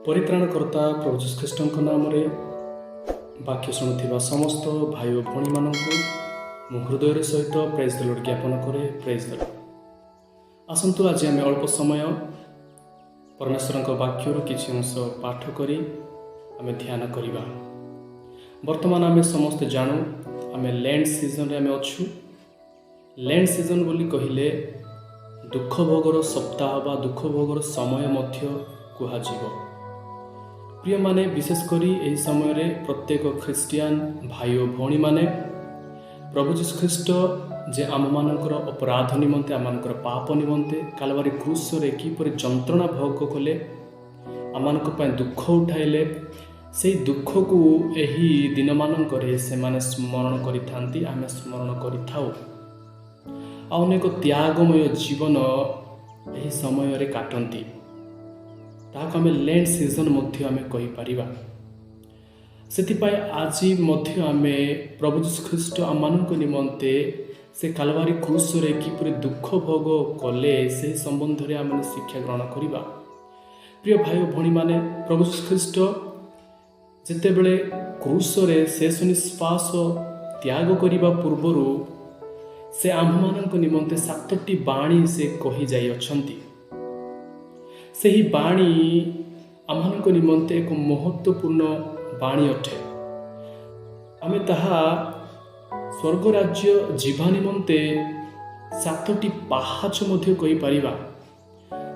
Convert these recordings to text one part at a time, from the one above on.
परित्राणकर्ता प्रभु यीशु ख्रीष्टଙ୍କ नामରେ ବାକ୍ୟ ଶୁଣୁଥିବା ସମସ୍ତ ଭାଇ ଓ ଭଉଣୀମାନଙ୍କୁ ମୁଁ ହୃଦୟର ସହିତ ପ୍ରେଜ୍ ଦ ଲର୍ଡ ଜ୍ଞାପନ କରେ। ପ୍ରେଜ୍ ଦ ଲର୍ଡ। ଆସନ୍ତୁ ଆଜି ଆମେ ଅଳ୍ପ ସମୟ ପରମେଶ୍ୱରଙ୍କ ବାକ୍ୟରୁ କିଛି ଅଂଶ ପାଠ କରି ଆମେ ଧ୍ୟାନ କରିବା। ବର୍ତ୍ତମାନ ଆମେ ସମସ୍ତେ ଜାଣୁ ଆମେ ଲେଣ୍ଡ ସିଜନରେ ଆମେ ଅଛୁ। ଲେଣ୍ଡ ସିଜନ ବୋଲି କହିଲେ ଦୁଃଖ ଭୋଗର ସପ୍ତାହ ବା ଦୁଃଖ ଭୋଗର ସମୟ ମଧ୍ୟ କୁହାଯିବ। ପ୍ରିୟମାନେ, ବିଶେଷ କରି ଏହି ସମୟରେ ପ୍ରତ୍ୟେକ ଖ୍ରୀଷ୍ଟିଆନ ଭାଇ ଓ ଭଉଣୀମାନେ ପ୍ରଭୁ ଯୀଶୁ ଖ୍ରୀଷ୍ଟ ଯେ ଆମମାନଙ୍କର ଅପରାଧ ନିମନ୍ତେ ଆମମାନଙ୍କର ପାପ ନିମନ୍ତେ କାଲବାରୀ କ୍ରୁଶରେ କିପରି ଯନ୍ତ୍ରଣା ଭୋଗ କଲେ, ଆମମାନଙ୍କ ପାଇଁ ଦୁଃଖ ଉଠାଇଲେ, ସେହି ଦୁଃଖକୁ ଏହି ଦିନମାନଙ୍କରେ ସେମାନେ ସ୍ମରଣ କରିଥାନ୍ତି, ଆମେ ସ୍ମରଣ କରିଥାଉ। ଆଉ ଅନେକ ତ୍ୟାଗମୟ ଜୀବନ ଏହି ସମୟରେ କାଟନ୍ତି। ତାହାକୁ ଆମେ ଲେଣ୍ଡ ସିଜନ ମଧ୍ୟ ଆମେ କହିପାରିବା। ସେଥିପାଇଁ ଆଜି ମଧ୍ୟ ଆମେ ପ୍ରଭୁ ଯୀଶୁ ଖ୍ରୀଷ୍ଟ ଆମମାନଙ୍କ ନିମନ୍ତେ ସେ କାଲବାରୀ କ୍ରୁଶରେ କିପରି ଦୁଃଖ ଭୋଗ କଲେ ସେହି ସମ୍ବନ୍ଧରେ ଆମେ ଶିକ୍ଷା ଗ୍ରହଣ କରିବା। ପ୍ରିୟ ଭାଇ ଓ ଭଉଣୀମାନେ, ପ୍ରଭୁ ଯୀଶୁ ଖ୍ରୀଷ୍ଟ ଯେତେବେଳେ କ୍ରୁଶରେ ଶେଷ ନିଶ୍ୱାସ ତ୍ୟାଗ କରିବା ପୂର୍ବରୁ ସେ ଆମ୍ଭମାନଙ୍କ ନିମନ୍ତେ 7ଟି ବାଣୀ ସେ କହିଯାଇଅଛନ୍ତି। ସେହି ବାଣୀ ଆମମାନଙ୍କ ନିମନ୍ତେ ଏକ ମହତ୍ତ୍ୱପୂର୍ଣ୍ଣ ବାଣୀ ଅଟେ। ଆମେ ତାହା ସ୍ୱର୍ଗ ରାଜ୍ୟ ଯିବା ନିମନ୍ତେ 7ଟି ପାହାଚ ମଧ୍ୟ କହିପାରିବା।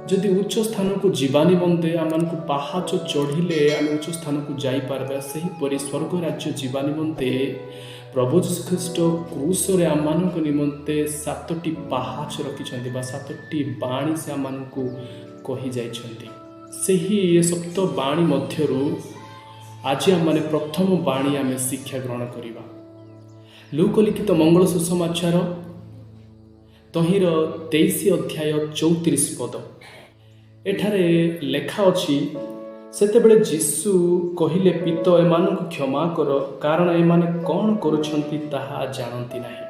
ଯଦି ଉଚ୍ଚ ସ୍ଥାନକୁ ଯିବା ନିମନ୍ତେ ଆମମାନଙ୍କୁ ପାହାଚ ଚଢ଼ିଲେ ଆମେ ଉଚ୍ଚ ସ୍ଥାନକୁ ଯାଇପାରିବା, ସେହିପରି ସ୍ୱର୍ଗ ରାଜ୍ୟ ଯିବା ନିମନ୍ତେ ପ୍ରଭୁ ଯୀଶୁ ଖ୍ରୀଷ୍ଟ କ୍ରୁଶରେ ଆମମାନଙ୍କ ନିମନ୍ତେ 7ଟି ପାହାଚ ରଖିଛନ୍ତି ବା 7ଟି ବାଣୀ ସେ ଆମମାନଙ୍କୁ କହିଯାଇଛନ୍ତି। ସେହି 7 ବାଣୀ ମଧ୍ୟରୁ ଆଜି ଆମମାନେ ପ୍ରଥମ ବାଣୀ ଆମେ ଶିକ୍ଷା ଗ୍ରହଣ କରିବା। ଲୁକ ଲିଖିତ ମଙ୍ଗଳ ସୁସମାଚାର ତହିଁର 23 ଅଧ୍ୟାୟ 34 ପଦ। ଏଠାରେ ଲେଖା ଅଛି, ସେତେବେଳେ ଯୀଶୁ କହିଲେ, ପିତ ଏମାନଙ୍କୁ କ୍ଷମା କର, କାରଣ ଏମାନେ କ'ଣ କରୁଛନ୍ତି ତାହା ଜାଣନ୍ତି ନାହିଁ।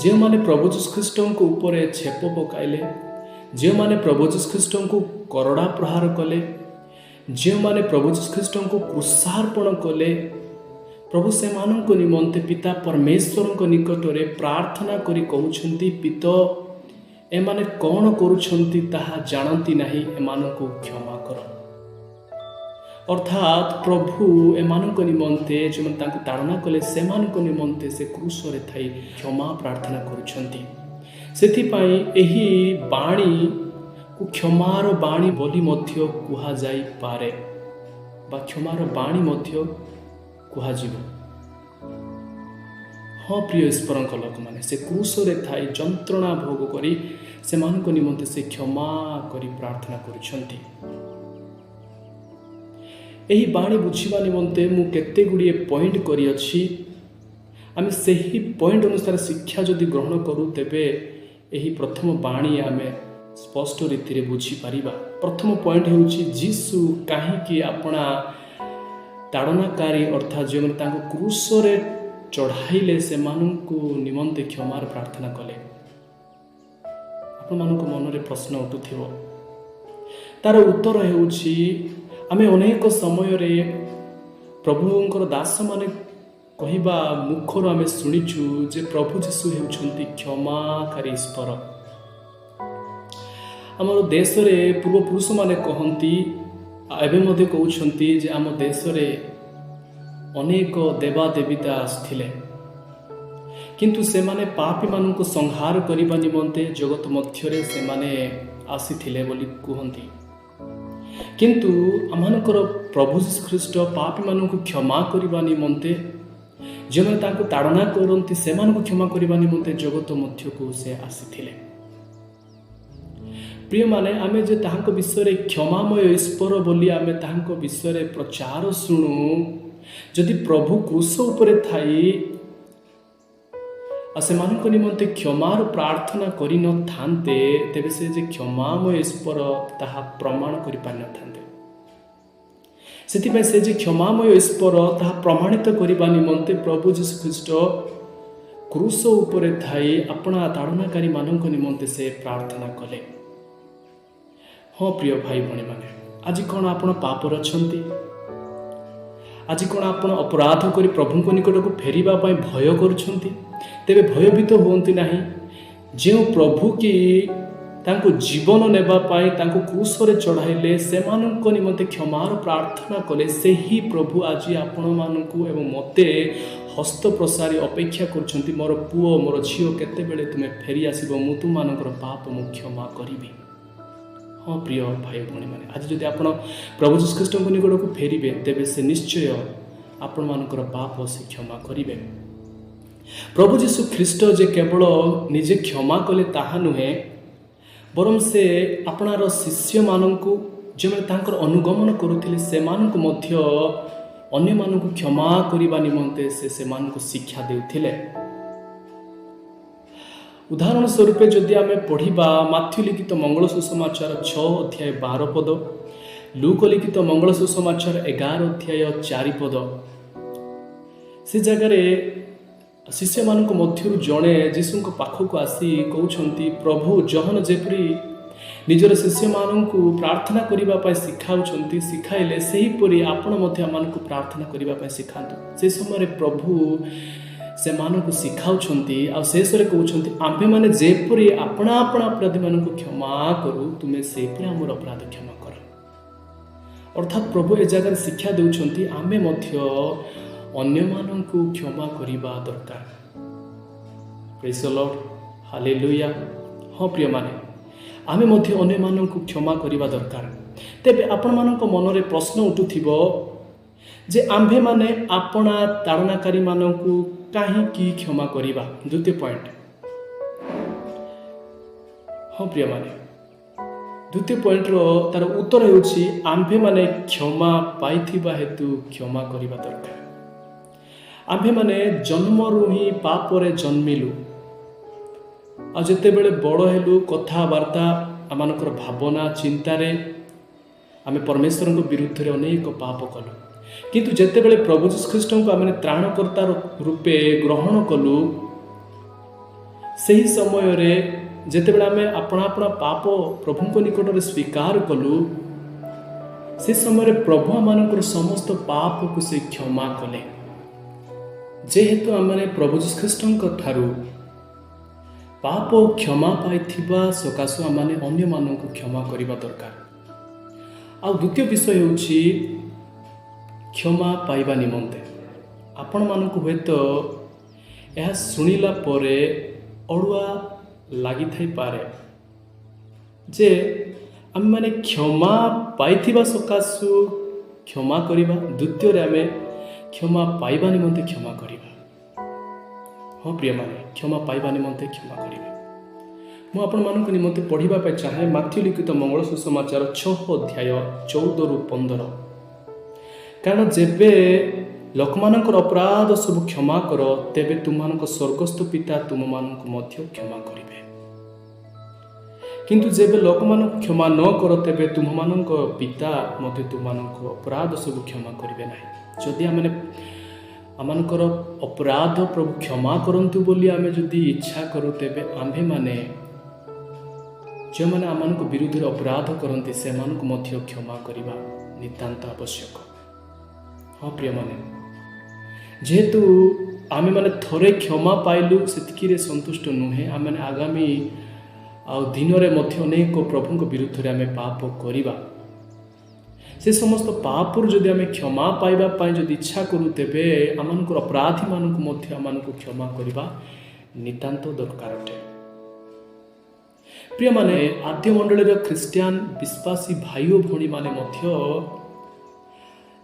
ଯେଉଁମାନେ ପ୍ରଭୁ ଯୀଶୁ ଖ୍ରୀଷ୍ଟଙ୍କ ଉପରେ ଛେପ ପକାଇଲେ, ଯେଉଁମାନେ ପ୍ରଭୁ ଯୀଶୁ ଖ୍ରୀଷ୍ଟଙ୍କୁ କରଡ଼ା ପ୍ରହାର କଲେ, ଯେଉଁମାନେ ପ୍ରଭୁ ଯୀଶୁ ଖ୍ରୀଷ୍ଟଙ୍କୁ କୃଷାର୍ପଣ କଲେ, ପ୍ରଭୁ ସେମାନଙ୍କ ନିମନ୍ତେ ପିତା ପରମେଶ୍ୱରଙ୍କ ନିକଟରେ ପ୍ରାର୍ଥନା କରି କହୁଛନ୍ତି, ପିତ ଏମାନେ କ'ଣ କରୁଛନ୍ତି ତାହା ଜାଣନ୍ତି ନାହିଁ, ଏମାନଙ୍କୁ କ୍ଷମା କର। ଅର୍ଥାତ୍ ପ୍ରଭୁ ଏମାନଙ୍କ ନିମନ୍ତେ ଯେଉଁମାନେ ତାଙ୍କୁ ତାଡ଼ନା କଲେ ସେମାନଙ୍କ ନିମନ୍ତେ ସେ କ୍ରୁଶରେ ଥାଇ କ୍ଷମା ପ୍ରାର୍ଥନା କରୁଛନ୍ତି। ସେଥିପାଇଁ ଏହି ବାଣୀକୁ କ୍ଷମାର ବାଣୀ ବୋଲି ମଧ୍ୟ କୁହାଯାଇପାରେ ବା କ୍ଷମାର ବାଣୀ ମଧ୍ୟ କୁହାଯିବ। ହଁ ପ୍ରିୟ ଈଶ୍ୱରଙ୍କ ଲୋକମାନେ, ସେ କ୍ରୁଶରେ ଥାଇ ଯନ୍ତ୍ରଣା ଭୋଗ କରି ସେମାନଙ୍କ ନିମନ୍ତେ ସେ କ୍ଷମା କରି ପ୍ରାର୍ଥନା କରୁଛନ୍ତି। ଏହି ବାଣୀ ବୁଝିବା ନିମନ୍ତେ ମୁଁ କେତେ ଗୁଡ଼ିଏ ପଏଣ୍ଟ କରିଅଛି। ଆମେ ସେହି ପଏଣ୍ଟ ଅନୁସାରେ ଶିକ୍ଷା ଯଦି ଗ୍ରହଣ କରୁ, ତେବେ ଏହି ପ୍ରଥମ ବାଣୀ ଆମେ ସ୍ପଷ୍ଟ ରୀତିରେ ବୁଝିପାରିବା। ପ୍ରଥମ ପଏଣ୍ଟ ହେଉଛି, ଯୀଶୁ କାହିଁକି ଆପଣା ତାଡ଼ନାକାରୀ ଅର୍ଥାତ୍ ଯେଉଁମାନେ ତାଙ୍କୁ କ୍ରୁଶରେ ଚଢ଼ାଇଲେ ସେମାନଙ୍କୁ ନିମନ୍ତେ କ୍ଷମାର ପ୍ରାର୍ଥନା କଲେ। ଆପଣମାନଙ୍କ ମନରେ ପ୍ରଶ୍ନ ଉଠୁଥିବ। ତାର ଉତ୍ତର ହେଉଛି, ଆମେ ଅନେକ ସମୟରେ ପ୍ରଭୁଙ୍କର ଦାସମାନେ କହିବା ମୁଖରୁ ଆମେ ଶୁଣିଛୁ ଯେ ପ୍ରଭୁ ଯୀଶୁ ହେଉଛନ୍ତି କ୍ଷମାକାରୀ ଈଶ୍ୱର। ଆମର ଦେଶରେ ପୂର୍ବପୁରୁଷମାନେ କହନ୍ତି, ଏବେ ମଧ୍ୟ କହୁଛନ୍ତି ଯେ ଆମ ଦେଶରେ ଅନେକ ଦେବାଦେବୀତା ଆସିଥିଲେ, କିନ୍ତୁ ସେମାନେ ପାପୀମାନଙ୍କୁ ସଂହାର କରିବା ନିମନ୍ତେ ଜଗତ ମଧ୍ୟରେ ସେମାନେ ଆସିଥିଲେ ବୋଲି କୁହନ୍ତି। କିନ୍ତୁ ଆମମାନଙ୍କର ପ୍ରଭୁ ଯୀଶୁ ଖ୍ରୀଷ୍ଟ ପାପୀମାନଙ୍କୁ କ୍ଷମା କରିବା ନିମନ୍ତେ, ଯେଉଁମାନେ ତାଙ୍କୁ ତାଡ଼ନା କରନ୍ତି ସେମାନଙ୍କୁ କ୍ଷମା କରିବା ନିମନ୍ତେ ଜଗତ ମଧ୍ୟକୁ ସେ ଆସିଥିଲେ। ପ୍ରିୟମାନେ, ଆମେ ଯେ ତାହାଙ୍କ ବିଷୟରେ କ୍ଷମାମୟ ଈଶ୍ୱର ବୋଲି ଆମେ ତାହାଙ୍କ ବିଷୟରେ ପ୍ରଚାର ଶୁଣୁ, ଯଦି ପ୍ରଭୁ କ୍ରୁଶ ଉପରେ ଥାଇ ଆଉ ସେମାନଙ୍କ ନିମନ୍ତେ କ୍ଷମାର ପ୍ରାର୍ଥନା କରିନଥାନ୍ତେ, ତେବେ ସେ ଯେ କ୍ଷମାମୟ ଈଶ୍ୱର ତାହା ପ୍ରମାଣ କରିପାରିନଥାନ୍ତେ। ସେଥିପାଇଁ ସେ ଯେ କ୍ଷମାମୟ ଈଶ୍ୱର ତାହା ପ୍ରମାଣିତ କରିବା ନିମନ୍ତେ ପ୍ରଭୁ ଯୀଶୁ ଖ୍ରୀଷ୍ଟ କ୍ରୁଶ ଉପରେ ଥାଇ ଆପଣା ତାଡ଼ନାକାରୀମାନଙ୍କ ନିମନ୍ତେ ସେ ପ୍ରାର୍ଥନା କଲେ। ହଁ ପ୍ରିୟ ଭାଇ ଭଉଣୀମାନେ, आज कौन आपण पापर अछंती? आज कौन आपण अपराध करी प्रभुଙ୍କ निकटକୁ फेरिबा ପାଇଁ भय करुछंती? तेबे भयभीत हुअंती नाही। जे प्रभु की तांको जीवन नेबा पाई तांको क्रूसरे चढ़ाइले सेमानंक निमंते क्षमार प्रार्थना कले सेही प्रभु आज आपण मानकु एवं मते हस्त प्रसारी अपेक्षा करछंती। मोर पुओ मोर झियो केते बेले तुमे फेरी आसीबो मु तुमानकर पाप मु क्षमा करिबी। हाँ प्रिय भाई भणी माने आज जदि आपण प्रभु यीशु ख्रीष्टଙ୍କ निकटକୁ फेरिबे तेबे से निश्चय आपण मानकर पाप से क्षमा करिबे। प्रभु यीशु ख्रीष्ट जे केवल निजे क्षमा कले ताहा नुहे बरम से आपणार शिष्य मानकु जे माने तांकर अनुगमन करुथिले सेमानकु मध्य अन्य मानकु क्षमा करिबा निमंते से मानकु शिक्षा देउथिले। उदाहरण स्वरूप जदि आम पढ़ा माथ्यू लिखित मंगल सुसमाचार 6 अध्याय 12 पद, लूक लिखित मंगल सुसमाचार 11 अध्याय 4 पद, से जगार शिष्य मानक मध्यरु जड़े जीशु पाखक आसी कहउछंती प्रभु जहन जेपरी निजर शिष्य मानकु प्रार्थना करने शिखाउछंती शिखाइले सेहीपरि आपण मध्य आमनकु प्रार्थना करने शिखातु। से समय प्रभु से मानक शिखाउछंती आ शेषरे कहउछंती आम्भे माने जेपरि आपणा आपणा अपराधी मानकु क्षमा करू तुमे सेपरि हमर अपराध क्षमा कर। अर्थात प्रभु ए जगह शिक्षा देउछंती आमे मध्य अन्य मानकु क्षमा करिबा दरकार। Praise the Lord, hallelujah. हाँ प्रिय माने आमे मध्य अन्य मानकु क्षमा करिबा दरकार। तेबे आपण मानक मनरे प्रश्न उठुथिबो जे आम्भे माने आपणा ताड़नाकारी मानकु काहींकि क्षमा करिबा। द्वितीय पॉइंट, हाँ प्रिय माने द्वितीय पॉइंट रो तार उत्तर हेउछि आम्भे माने क्षमा पाइथिबा हेतु क्षमा करिबा दरकार। आम्भे माने जन्मरु ही पापरे जन्मिलु आ जेते बेले बड़ हेलु कथावार्ता आमानकर भावना चिंतारे आमे परमेश्वर विरुद्ध रे अनेक पाप कलु, किंतु जेते बेले प्रभु यीशु ख्रीष्ट को आमे त्राणकर्ता रूपे ग्रहण कलु सही समय रे जेते बेले आमे अपना अपना पाप प्रभु को निकट रे स्वीकार कलु से समय प्रभु आमानकर समस्त पाप को से क्षमा कले। जेहेतु आमे प्रभु यीशु ख्रीष्ट ठारू पाप क्षमा पाइथिबा सकाशु आमे अन्य मानकु क्षमा करिबा दरकार। आ द्वितीय विषय होछि क्षमा पाइबा निमंते आपण मानकु हेतु यह शुणिला परे अड़ुआ लगी थाई पारे जे आम माने क्षमा पाइथिबा सकाशु क्षमा करिबा, द्वितीय रे आमे क्षमा पाइबा निमंते क्षमा करिबा। हाँ प्रिय माने क्षमा पाइबा निमंते क्षमा करिबा। मु आपण मानक निमंते पढ़िबा पे चाहे माथ्यू लिखित मंगल सुसमाचार 6 अध्याय 14 रु 15। कारण जेबे लोकमानकर अपराध सब क्षमा कर तेबे तुममानक स्वर्गस्थ पिता तुममानक मध्य क्षमा करिबे, किंतु जेबे लोकमानक क्षमा न कर तेबे तुममानक पिता मध्य तुममानक अपराध सब क्षमा करिबे नाही। जदि आमनकर अपराध प्रभु क्षमा करंतु बोली आमे जदि इच्छा करू तेबे आम्भे माने जे माने आमनक विरुद्ध अपराध करंती से मानक मध्य क्षमा करिबा नितांत आवश्यक। हाँ प्रिय माने जेहेतु आमे माने थोरे क्षमा पाइलु सेतिकी रे संतुष्ट नुहे, आमे आगामी आ दिन रे मध्य अनेक प्रभुक विरुद्ध रे आमे पाप करिबा। से समस्त पापर जदि आमे क्षमा पाइबा पाई जदि इच्छा करू तेबे आमनकर अपराधी मानक मध्य आमनक क्षमा करिबा नितांत दरकार अटे। प्रिय माने आद्य मंडलीर ख्रिस्टियान विश्वासी भाई और भणी माने मध्य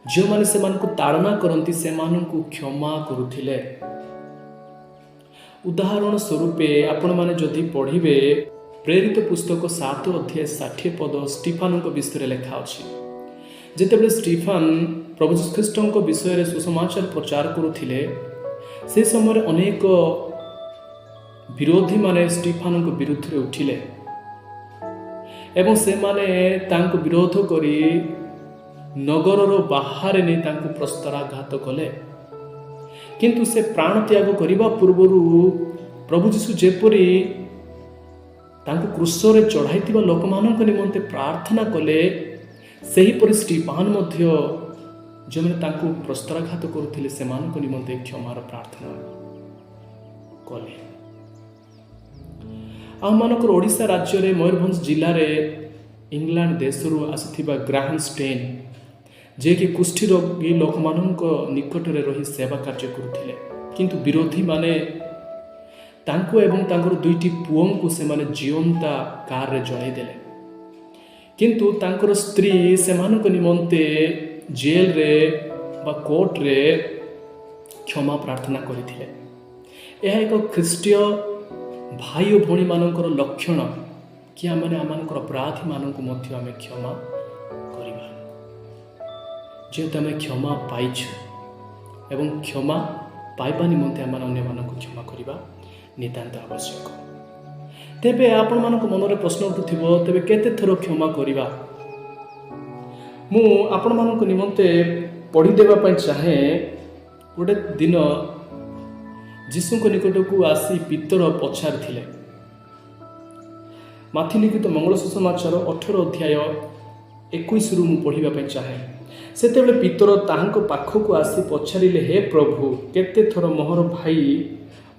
जो माने से मानकु ताड़ना करंती से मानकु क्षमा करुथिले। उदाहरण स्वरूप आपण माने जदि पढ़िबे प्रेरित पुस्तक 7 अध्याय 60 पद स्टीफान विषय लिखा अछि। जेतेबेले स्टीफान प्रभु यीशु ख्रीष्ट विषय रे सुसमाचार प्रचार करुथिले से समय अनेक विरोधी माने स्टीफान विरुद्ध रे उठिले एवं से माने तांको विरोध करी नगर बाहर नहीं तांको प्रस्तराघात कले, किंतु से प्राण त्याग करने पूर्व प्रभु यीशु जेपरी तांको क्रूस रे चढ़ाई लोक मान निमंते प्रार्थना कले ସେହିପରି ଷ୍ଟିଫାନ ମଧ୍ୟ ଯେଉଁମାନେ ତାଙ୍କୁ ପ୍ରସ୍ତରାଘାତ କରୁଥିଲେ ସେମାନଙ୍କ ନିମନ୍ତେ କ୍ଷମାର ପ୍ରାର୍ଥନା କଲେ। ଆମମାନଙ୍କର ଓଡ଼ିଶା ରାଜ୍ୟରେ ମୟୂରଭଞ୍ଜ ଜିଲ୍ଲାରେ ଇଂଲଣ୍ଡ ଦେଶରୁ ଆସିଥିବା ଗ୍ରାହାମ ଷ୍ଟେନ୍, ଯିଏକି କୁଷ୍ଠି ରୋଗୀ ଲୋକମାନଙ୍କ ନିକଟରେ ରହି ସେବା କାର୍ଯ୍ୟ କରୁଥିଲେ, କିନ୍ତୁ ବିରୋଧୀମାନେ ତାଙ୍କୁ ଏବଂ ତାଙ୍କର 2ଟି ପୁଅଙ୍କୁ ସେମାନେ ଜୀଅନ୍ତା କାରରେ ଜଳାଇଦେଲେ। କିନ୍ତୁ ତାଙ୍କର ସ୍ତ୍ରୀ ସେମାନଙ୍କ ନିମନ୍ତେ ଜେଲରେ ବା କୋର୍ଟରେ କ୍ଷମା ପ୍ରାର୍ଥନା କରିଥିଲେ। ଏହା ଏକ ଖ୍ରୀଷ୍ଟୀୟ ଭାଇ ଓ ଭଉଣୀମାନଙ୍କର ଲକ୍ଷଣ କି ଆମେ ଆମମାନଙ୍କର ଅପରାଧୀମାନଙ୍କୁ ମଧ୍ୟ ଆମେ କ୍ଷମା କରିବା। ଯେହେତୁ ଆମେ କ୍ଷମା ପାଇଛୁ ଏବଂ କ୍ଷମା ପାଇବା ନିମନ୍ତେ ଆମେ ଅନ୍ୟମାନଙ୍କୁ କ୍ଷମା କରିବା ନିତାନ୍ତ ଆବଶ୍ୟକ। ତେବେ ଆପଣମାନଙ୍କ ମନରେ ପ୍ରଶ୍ନ ଉଠୁଥିବ, ତେବେ କେତେ ଥର କ୍ଷମା କରିବା? ମୁଁ ଆପଣମାନଙ୍କ ନିମନ୍ତେ ପଢ଼ିଦେବା ପାଇଁ ଚାହେଁ। ଗୋଟେ ଦିନ ଯୀଶୁଙ୍କ ନିକଟକୁ ଆସି ପିତର ପଚାରିଥିଲେ। ମାଥି ଲିଖିତ ମଙ୍ଗଳ ସୁସମାଚାର 18 ଅଧ୍ୟାୟ 21ରୁ ମୁଁ ପଢ଼ିବା ପାଇଁ ଚାହେଁ। ସେତେବେଳେ ପିତର ତାହାଙ୍କ ପାଖକୁ ଆସି ପଚାରିଲେ, ହେ ପ୍ରଭୁ, କେତେ ଥର ମୋହର ଭାଇ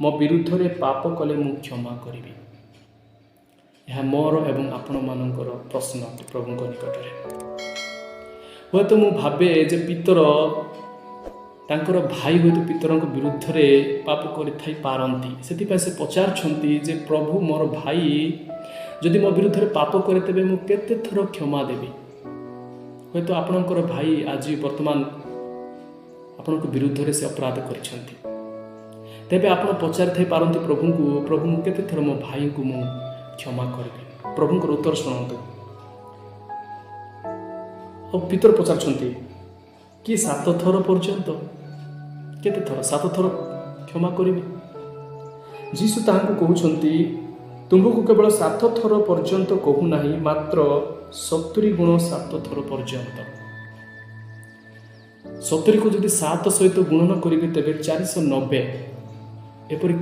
ମୋ ବିରୁଦ୍ଧରେ ପାପ କଲେ ମୁଁ କ୍ଷମା କରିବି? ଏହା ମୋର ଏବଂ ଆପଣମାନଙ୍କର ପ୍ରଶ୍ନ ପ୍ରଭୁଙ୍କ ନିକଟରେ। ହୁଏତ ମୁଁ ଭାବେ ଯେ ପିତର ତାଙ୍କର ଭାଇ ହୁଏତ ପିତରଙ୍କ ବିରୁଦ୍ଧରେ ପାପ କରିଥାଇ ପାରନ୍ତି, ସେଥିପାଇଁ ସେ ପଚାରୁଛନ୍ତି ଯେ ପ୍ରଭୁ, ମୋର ଭାଇ ଯଦି ମୋ ବିରୁଦ୍ଧରେ ପାପ କରେ ତେବେ ମୁଁ କେତେ ଥର କ୍ଷମା ଦେବି? ହୁଏତ ଆପଣଙ୍କର ଭାଇ ଆଜି ବର୍ତ୍ତମାନ ଆପଣଙ୍କ ବିରୁଦ୍ଧରେ ସେ ଅପରାଧ କରିଛନ୍ତି। ତେବେ ଆପଣ ପଚାରିଥାଇ ପାରନ୍ତି ପ୍ରଭୁଙ୍କୁ, ପ୍ରଭୁ ମୁଁ କେତେ ଥର ମୋ ଭାଇଙ୍କୁ ମୁଁ କ୍ଷମା କରିବି? ପ୍ରଭୁଙ୍କର ଉତ୍ତର ଶୁଣନ୍ତୁ। ଆଉ ପିତର ପଚାରୁଛନ୍ତି କି 7 ଥର ପର୍ଯ୍ୟନ୍ତ? କେତେ ଥର? 7 ଥର କ୍ଷମା କରିବି? ଯୀଶୁ ତାହାଙ୍କୁ କହୁଛନ୍ତି, ତୁମକୁ କେବଳ 7 ଥର ପର୍ଯ୍ୟନ୍ତ କହୁନାହିଁ, ମାତ୍ର 70 ଗୁଣ 7 ଥର ପର୍ଯ୍ୟନ୍ତ। 70କୁ ଯଦି 7 ସହିତ ଗୁଣନ କରିବେ ତେବେ 490। ଏପରି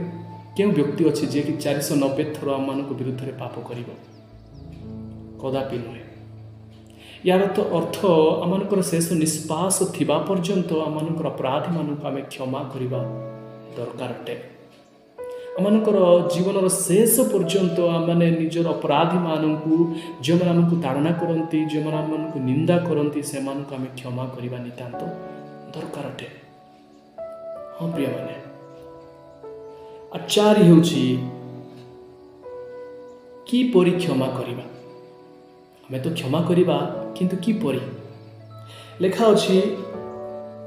କେଉଁ ବ୍ୟକ୍ତି ଅଛି ଯିଏକି 490 ଥର ଆମମାନଙ୍କ ବିରୁଦ୍ଧରେ ପାପ କରିବ? କଦାପି ନୁହେଁ। ୟାର ତ ଅର୍ଥ ଆମମାନଙ୍କର ଶେଷ ନିଶ୍ୱାସ ଥିବା ପର୍ଯ୍ୟନ୍ତ ଆମମାନଙ୍କର ଅପରାଧୀମାନଙ୍କୁ ଆମେ କ୍ଷମା କରିବା ଦରକାର ଅଟେ। ଆମମାନଙ୍କର ଜୀବନର ଶେଷ ପର୍ଯ୍ୟନ୍ତ ଆମମାନେ ନିଜର ଅପରାଧୀମାନଙ୍କୁ, ଯେଉଁମାନେ ଆମକୁ ତାଡ଼ନା କରନ୍ତି, ଯେଉଁମାନେ ଆମମାନଙ୍କୁ ନିନ୍ଦା କରନ୍ତି, ସେମାନଙ୍କୁ ଆମେ କ୍ଷମା କରିବା ନିତାନ୍ତ ଦରକାର ଅଟେ। ହଁ ପ୍ରିୟମାନେ, ଆଚାର ହେଉଛି କିପରି କ୍ଷମା କରିବା? ଆମେ ତ କ୍ଷମା କରିବା, କିନ୍ତୁ କିପରି? ଲେଖା ଅଛି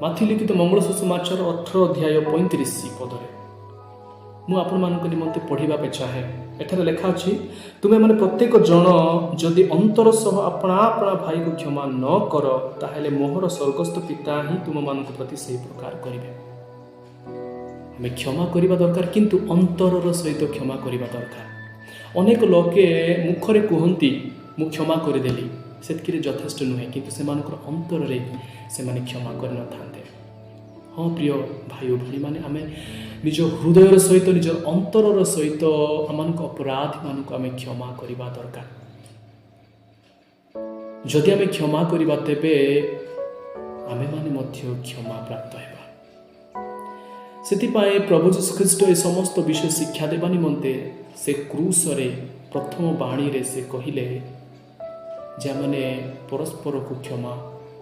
ମାଥି ଲିଖିତ ମଙ୍ଗଳ ସୁସମାଚାର 18 ଅଧ୍ୟାୟ 35 ପଦରେ। ମୁଁ ଆପଣମାନଙ୍କ ନିମନ୍ତେ ପଢ଼ିବା ପାଇଁ ଚାହେଁ। ଏଠାରେ ଲେଖା ଅଛି, ତୁମେମାନେ ପ୍ରତ୍ୟେକ ଜଣ ଯଦି ଅନ୍ତର ସହ ଆପଣା ଆପଣା ଭାଇକୁ କ୍ଷମା ନ କର, ତାହେଲେ ମୋହର ସ୍ୱର୍ଗସ୍ଥ ପିତା ହିଁ ତୁମମାନଙ୍କ ପ୍ରତି ସେହି ପ୍ରକାର କରିବେ। ଆମେ କ୍ଷମା କରିବା ଦରକାର, କିନ୍ତୁ ଅନ୍ତରର ସହିତ କ୍ଷମା କରିବା ଦରକାର। ଅନେକ ଲୋକେ ମୁଖରେ କୁହନ୍ତି ମୁଁ କ୍ଷମା କରିଦେଲି, ସେତିକିରେ ଯଥେଷ୍ଟ ନୁହେଁ, କିନ୍ତୁ ସେମାନଙ୍କର ଅନ୍ତରରେ ସେମାନେ କ୍ଷମା କରିନଥାନ୍ତେ। ହଁ ପ୍ରିୟ ଭାଇ ଓ ଭଉଣୀମାନେ, ଆମେ ନିଜ ହୃଦୟର ସହିତ, ନିଜ ଅନ୍ତରର ସହିତ ଆମମାନଙ୍କ ଅପରାଧୀମାନଙ୍କୁ ଆମେ କ୍ଷମା କରିବା ଦରକାର। ଯଦି ଆମେ କ୍ଷମା କରିବା ତେବେ ଆମେମାନେ ମଧ୍ୟ କ୍ଷମା ପ୍ରାପ୍ତ ହେବା। ସେଥିପାଇଁ ପ୍ରଭୁ ଯୀଶୁ ଖ୍ରୀଷ୍ଟ ଏ ସମସ୍ତ ବିଷୟ ଶିକ୍ଷା ଦେବା ନିମନ୍ତେ ସେ କ୍ରୁଶରେ ପ୍ରଥମ ବାଣୀରେ ସେ କହିଲେ ଯେ ଆମମାନେ ପରସ୍ପରକୁ କ୍ଷମା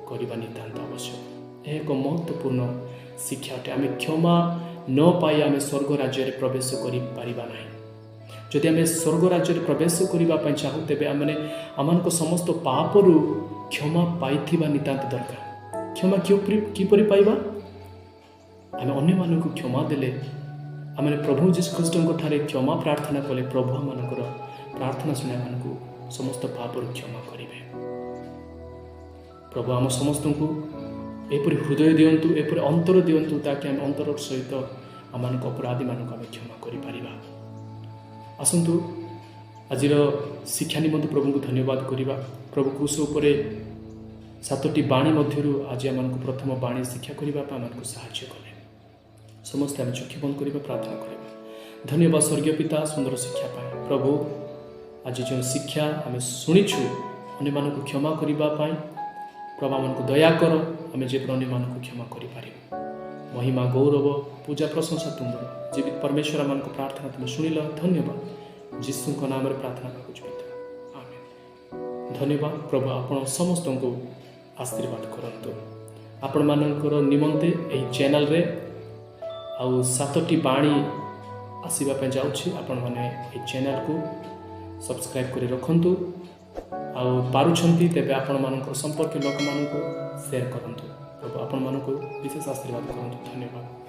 କରିବା ନିତାନ୍ତ ଆବଶ୍ୟକ। ଏହା ଏକ ମହତ୍ତ୍ୱପୂର୍ଣ୍ଣ ଶିକ୍ଷା ଅଟେ। ଆମେ କ୍ଷମା ନ ପାଇ ଆମେ ସ୍ୱର୍ଗ ରାଜ୍ୟରେ ପ୍ରବେଶ କରିପାରିବା ନାହିଁ। ଯଦି ଆମେ ସ୍ୱର୍ଗ ରାଜ୍ୟରେ ପ୍ରବେଶ କରିବା ପାଇଁ ଚାହୁଁ, ତେବେ ଆମେ ଆମମାନଙ୍କ ସମସ୍ତ ପାପରୁ କ୍ଷମା ପାଇଥିବା ନିତାନ୍ତ ଦରକାର। କ୍ଷମା କିପରି ପାଇବା? ଆମେ ଅନ୍ୟମାନଙ୍କୁ କ୍ଷମା ଦେଲେ, ଆମେ ପ୍ରଭୁ ଯୀଶୁ ଖ୍ରୀଷ୍ଟଙ୍କ ଠାରେ କ୍ଷମା ପ୍ରାର୍ଥନା କଲେ, ପ୍ରଭୁ ଆମମାନଙ୍କର ପ୍ରାର୍ଥନା ଶୁଣି ଆମମାନଙ୍କୁ ସମସ୍ତ ପାପରୁ କ୍ଷମା କରିବେ। ପ୍ରଭୁ ଆମ ସମସ୍ତଙ୍କୁ ଏପରି ହୃଦୟ ଦିଅନ୍ତୁ, ଏପରି ଅନ୍ତର ଦିଅନ୍ତୁ, ତାକି ଆମେ ଅନ୍ତର ସହିତ ଆମମାନଙ୍କ ଅପରାଧୀମାନଙ୍କୁ ଆମେ କ୍ଷମା କରିପାରିବା। ଆସନ୍ତୁ ଆଜିର ଶିକ୍ଷା ନିମନ୍ତେ ପ୍ରଭୁଙ୍କୁ ଧନ୍ୟବାଦ କରିବା। ପ୍ରଭୁ କ୍ରୁଶ ଉପରେ 7ଟି ବାଣୀ ମଧ୍ୟରୁ ଆଜି ଆମମାନଙ୍କୁ ପ୍ରଥମ ବାଣୀ ଶିକ୍ଷା କରିବା ପାଇଁ ଆମମାନଙ୍କୁ ସାହାଯ୍ୟ କଲେ। ସମସ୍ତେ ଆମେ ଚକ୍ଷୁ ବନ୍ଦ କରିବା, ପ୍ରାର୍ଥନା କରିବା। ଧନ୍ୟବାଦ ସ୍ୱର୍ଗୀୟ ପିତା, ସୁନ୍ଦର ଶିକ୍ଷା ପାଇଁ। ପ୍ରଭୁ ଆଜି ଯେଉଁ ଶିକ୍ଷା ଆମେ ଶୁଣିଛୁ, ଅନ୍ୟମାନଙ୍କୁ କ୍ଷମା କରିବା ପାଇଁ, प्रभु आमको दया कर आम जे अन्य क्षमा कर महिमा गौरव पूजा प्रशंसा तुम्हारा जीवित परमेश्वर आम प्रार्थना तुम शुणिल धन्यवाद जीशु नाम प्रार्थना करुँ आमेन। धन्यवाद प्रभु आपण समस्त को आशीर्वाद करंतु आपण मानकर निमंते यही चैनल रे आउ 7टी बाणी आसवाप जाऊँगी आपण मैंने ये चैनल को सब्सक्राइब कर रखु आउ पारुछंती तेबे आपण मानकर संपर्क लोक मानक शेयर करंतु प्रभु आपण मानक विशेष आशीर्वाद करंतु। धन्यवाद।